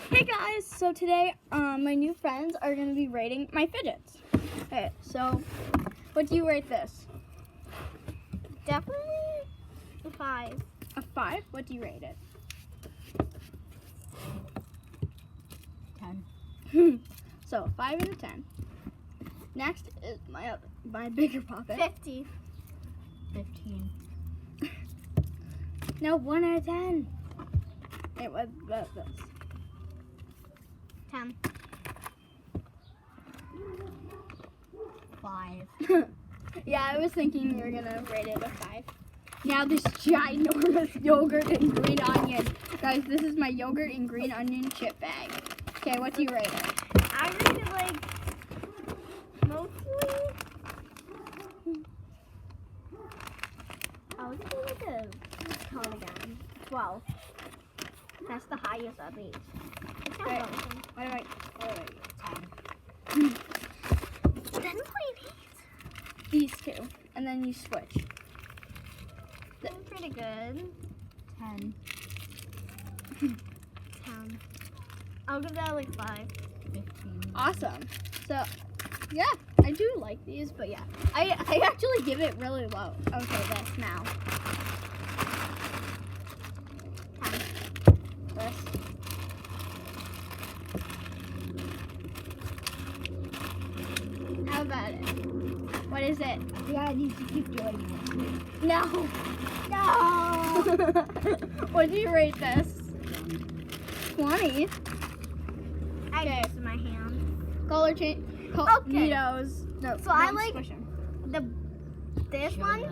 Hey guys, so today my new friends are going to be rating my fidgets. Okay, so what do you rate this? Definitely a 5. A 5? What do you rate it? 10. So a 5 and a 10. Next is my bigger puppet. 50. 15. No, 1 out of 10. It was this. 10. 5. Yeah, I was thinking you were gonna rate it a 5. Now this ginormous yogurt and green onion. Guys, this is my yogurt and green onion chip bag. Okay, what do you rate it? I rate it like mostly. I would say like what's it called again? 12. That's the highest of these. It's not Right. awesome. What do I 10. 10.8. these two, and then you switch. That's pretty good. 10. 10. I'll give that like 5. 15. Awesome. So, yeah, I do like these, but yeah, I actually give it really low. Okay, this now. 10. This. How about it? What is it? Yeah, you should keep doing it. No. No. What do you rate this? 20. I Okay. have this in my hand. Color change. Okay. Neatos. No. So I don't like- squish 'em. This Shut one,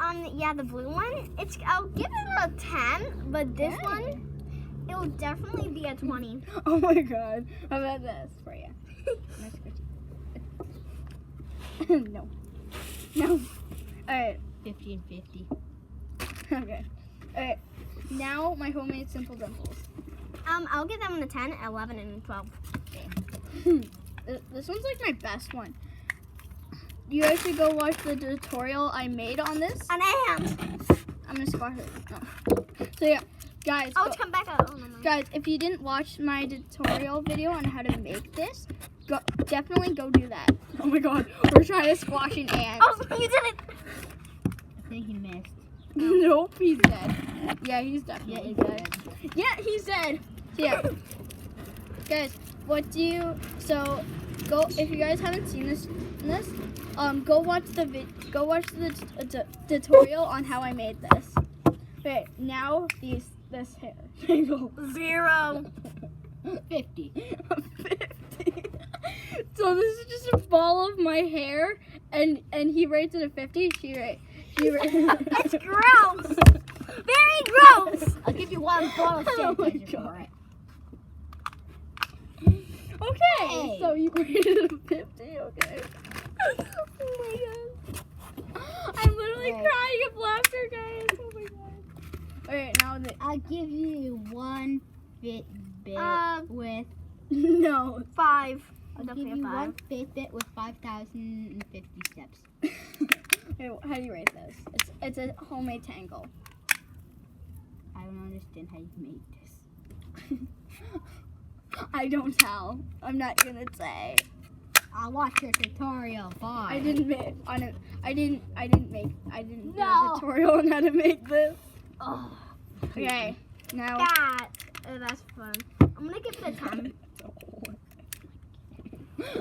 up. yeah, the blue one. I'll give it a 10, but this Okay. one, it will definitely be a 20. Oh my god. How about this for you? No squishy. No. No. Alright. 50 and 50. Okay. Alright. Now my homemade simple dimples. I'll give them a 10, 11, and 12. This one's like my best one. You guys should go watch the tutorial I made on this. An ant. I'm gonna squash it. Oh. So yeah, guys. Oh, go- it's come back up. Oh, no, no. Guys, if you didn't watch my tutorial video on how to make this, definitely go do that. Oh my god, we're trying to squash an ant. Oh, you did it. I think he missed. Nope, he's dead. Yeah, he's Yeah, definitely he's dead. dead. Yeah, he's dead. So yeah, guys, so go if you guys haven't seen this, go watch the tutorial on how I made this. Okay, now this hair. 0. 50. 50. So this is just a ball of my hair, and he rates it a 50. She rates. It's gross. Very gross. I'll give you one bottle Oh my sanitizer God. for it. Okay, Hey. so you rated it a 50. Okay. Oh my god. I'm literally Right. crying of laughter, guys. Oh my god. Alright, now I'll give you one Fitbit with. no. 5. I'll give Definitely you a one 5. Fitbit with 5,050 steps. Okay, how do you rate this? It's a homemade tangle. I don't understand how you made this. I don't tell. I'm not gonna say. I'll watch your tutorial. Bye. I didn't make I didn't do No. a tutorial on how to make this. Oh. Okay, now That's fun. I'm gonna give it a 10.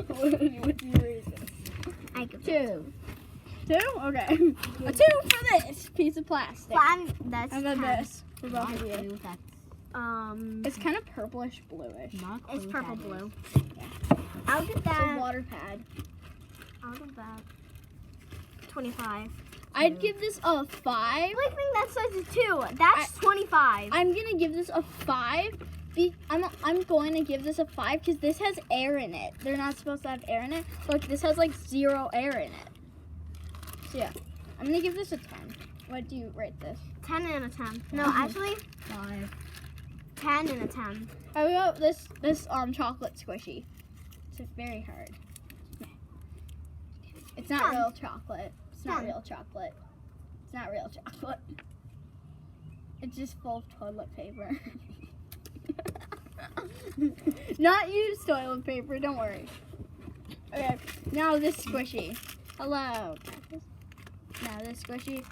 what do you rate this? I give it 2. 2? Okay. A 2 for this piece of plastic. That's How about 10. this for both of you? That's It's kind of purplish bluish. not It's clue purple that blue. is. I'll give It's a that. water pad. I'll give that 25. I'd give this a 5. I think that says a 2. That's 25. I'm gonna give this a 5. I'm going to give this a 5 because this has air in it. They're not supposed to have air in it. Look, this has like 0 air in it. So yeah, I'm gonna give this a 10. What do you rate this? 10 and a 10. No, actually, 5. 10 and a 10. How about this chocolate squishy? It's very hard. It's not 10. real chocolate. It's not 10. real chocolate. It's not real chocolate. It's just full of toilet paper. Not use toilet paper, don't worry. Okay, now this squishy. Hello. Now this squishy.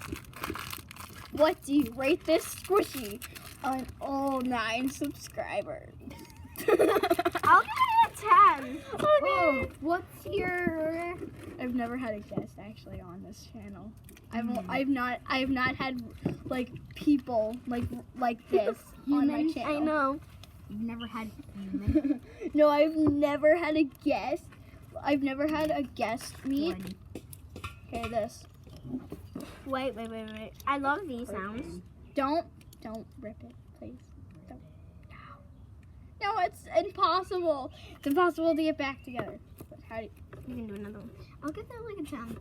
What do you rate this squishy on all 9 subscribers? I'll give it a 10. Okay. What's your... I've never had a guest actually on this channel. I've not had like people like this on my Humans? channel. I know. You've never had human? No, I've never had a guest. I've never had a guest meet. Okay, this. Wait. I love these sounds. Don't rip it, please. Don't. No, it's impossible. It's impossible to get back together. But how do You can do another one. I'll give that like a 10.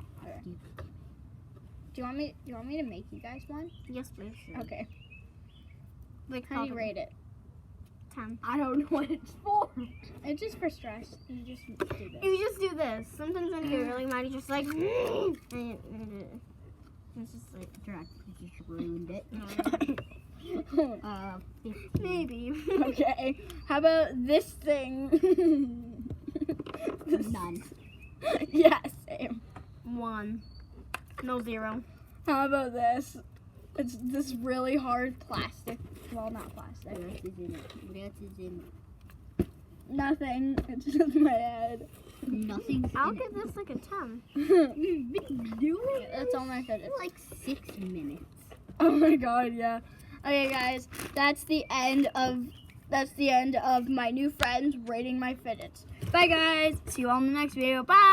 you want me to make you guys one? Yes, please. Okay. Like How do you rate it? 10. I don't know what it's for. It's just for stress. You just do this. You just do this. Sometimes when you're really mad, you just like. And it's just like. You just ruined it. 15. Maybe. Okay. How about this thing? None. Yeah, same. 1. No, 0. How about this? It's this really hard plastic. Well, not plastic. What else is in it? What else is in it? Nothing. It's just my head. Nothing's I'll in give this like a 10. it. You've been doing That's all my fidgets. for like 6 minutes. Oh my god, yeah. Okay, guys, that's the end of my new friends rating my fidgets. Bye, guys. See you all in the next video. Bye.